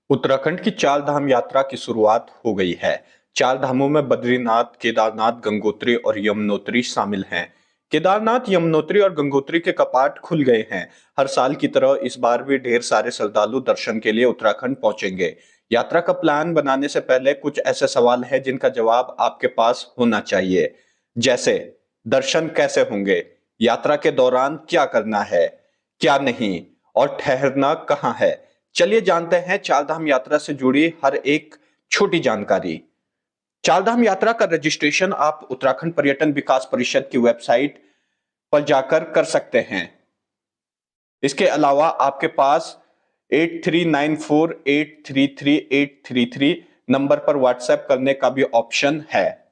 उत्तराखंड की चार धाम यात्रा की शुरुआत हो गई है। चार धामों में बद्रीनाथ, केदारनाथ, गंगोत्री और यमुनोत्री शामिल हैं। केदारनाथ, यमुनोत्री और गंगोत्री के कपाट खुल गए हैं। हर साल की तरह इस बार भी ढेर सारे श्रद्धालु दर्शन के लिए उत्तराखंड पहुंचेंगे। यात्रा का प्लान बनाने से पहले कुछ ऐसे सवाल हैं जिनका जवाब आपके पास होना चाहिए। जैसे, दर्शन कैसे होंगे, यात्रा के दौरान क्या करना है, क्या नहीं, और ठहरना कहाँ है। चलिए जानते हैं चारधाम यात्रा से जुड़ी हर एक छोटी जानकारी। चारधाम यात्रा का रजिस्ट्रेशन आप उत्तराखंड पर्यटन विकास परिषद की वेबसाइट पर जाकर कर सकते हैं। इसके अलावा आपके पास 8394833833 नंबर पर व्हाट्सएप करने का भी ऑप्शन है।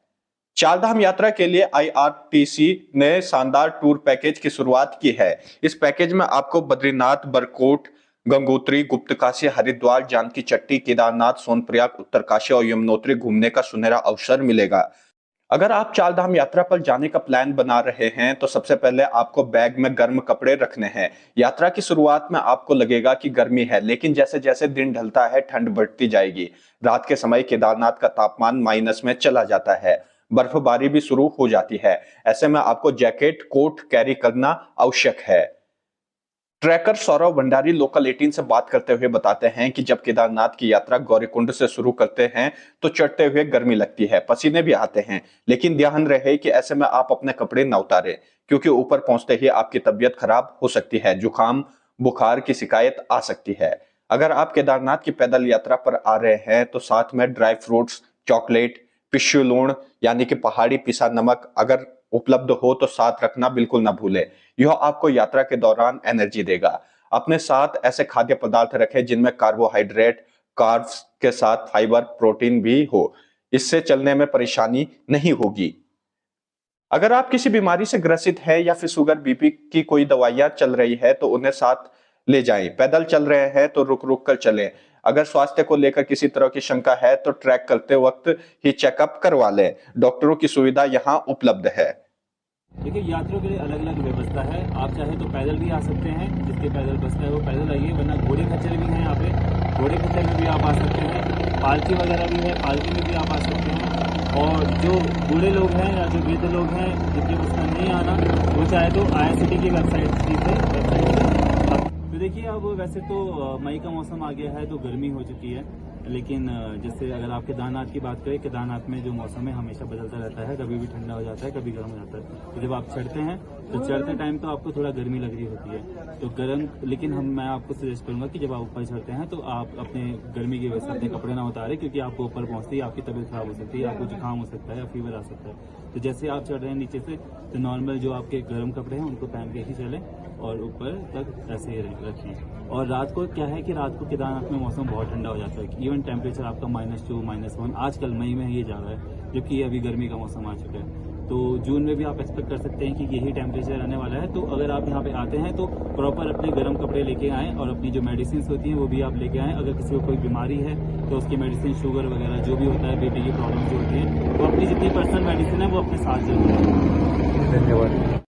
चारधाम यात्रा के लिए आईआरसीटीसी ने शानदार टूर पैकेज की शुरुआत की है। इस पैकेज में आपको बद्रीनाथ, बरकोट, गंगोत्री, गुप्तकाशी, हरिद्वार, जानकी चट्टी, केदारनाथ, सोनप्रयाग, उत्तरकाशी और यमुनोत्री घूमने का सुनहरा अवसर मिलेगा। अगर आप चारधाम यात्रा पर जाने का प्लान बना रहे हैं तो सबसे पहले आपको बैग में गर्म कपड़े रखने हैं। यात्रा की शुरुआत में आपको लगेगा कि गर्मी है, लेकिन जैसे जैसे दिन ढलता है ठंड बढ़ती जाएगी। रात के समय केदारनाथ का तापमान माइनस में चला जाता है, बर्फबारी भी शुरू हो जाती है। ऐसे में आपको जैकेट, कोट कैरी करना आवश्यक है। ट्रैकर सौरव भंडारी लोकल 18 से बात करते हुए बताते हैं कि जब केदारनाथ की यात्रा गौरीकुंड से शुरू करते हैं तो चढ़ते हुए गर्मी लगती है, पसीने भी आते हैं, लेकिन ध्यान रहे कि ऐसे में आप अपने कपड़े न उतारें, क्योंकि ऊपर पहुंचते ही आपकी तबीयत खराब हो सकती है, जुकाम, बुखार की शिकायत आ सकती है। अगर आप केदारनाथ की पैदल यात्रा पर आ रहे हैं तो साथ में ड्राई फ्रूट्स, चॉकलेट, पिस्सू लूण यानी कि पहाड़ी पिसा नमक अगर उपलब्ध हो तो साथ रखना बिल्कुल ना भूले। यह आपको यात्रा के दौरान एनर्जी देगा। अपने साथ ऐसे खाद्य पदार्थ रखें जिनमें कार्बोहाइड्रेट, कार्ब्स के साथ फाइबर, प्रोटीन भी हो। इससे चलने में परेशानी नहीं होगी। अगर आप किसी बीमारी से ग्रसित है या फिर शुगर, बीपी की कोई दवाइयां चल रही है तो उन्हें साथ ले जाएं। पैदल चल रहे हैं तो रुक रुक कर चलें। अगर स्वास्थ्य को लेकर किसी तरह की शंका है तो ट्रैक करते वक्त ही चेकअप करवा लें। डॉक्टरों की सुविधा यहाँ उपलब्ध है। देखिए, यात्रियों के लिए अलग अलग व्यवस्था है। आप चाहे तो पैदल भी आ सकते हैं, जिसके पैदल बसता है वो पैदल आइए, वरना घोड़े खच्चर भी हैं यहाँ पे, घोड़े खच्चर में भी आप आ सकते हैं। पालकी वगैरह भी है, पालकी में भी आप आ सकते हैं। और जो बूढ़े लोग हैं या जो वृद्ध लोग हैं जिनके उसमें नहीं आना, वो चाहे तो IRCTC की वेबसाइट तो देखिए, अब वैसे तो मई का मौसम आ गया है तो गर्मी हो चुकी है, लेकिन जैसे अगर आप केदारनाथ की बात करें, केदारनाथ में जो मौसम है हमेशा बदलता रहता है, कभी भी ठंडा हो जाता है, कभी गर्म हो जाता है। तो जब आप चढ़ते हैं तो चढ़ते टाइम तो आपको थोड़ा गर्मी लग रही होती है, तो गर्म, लेकिन मैं आपको सजेस्ट करूंगा कि जब आप ऊपर चढ़ते हैं तो आप अपने गर्मी की वजह से अपने कपड़े ना उतारें, क्योंकि आपको ऊपर पहुंचते ही आपकी तबीयत खराब हो सकती है, आपको जुकाम हो सकता है या फीवर आ सकता है। तो जैसे आप चढ़ रहे हैं नीचे से, तो नॉर्मल जो आपके गर्म कपड़े हैं उनको पहन के ही चलें और ऊपर तक ऐसे ही रखें। और रात को क्या है कि रात को केदारनाथ में मौसम बहुत ठंडा हो जाता है, इवन टेम्परेचर आपका -2, -1 आजकल मई में ये जा रहा है, जबकि अभी गर्मी का मौसम आ चुका है। तो जून में भी आप एक्सपेक्ट कर सकते हैं कि यही टेम्परेचर रहने वाला है। तो अगर आप यहाँ पे आते हैं तो प्रॉपर अपने गर्म कपड़े लेके आएँ और अपनी जो मेडिसिन होती हैं वो भी आप लेके आएँ। अगर किसी को कोई बीमारी है तो उसकी मेडिसिन, शुगर वगैरह जो भी होता है, बीपी की प्रॉब्लम जो होती है, तो अपनी जितनी पर्सनल मेडिसिन है वो अपने साथ जरूर रखें। धन्यवाद।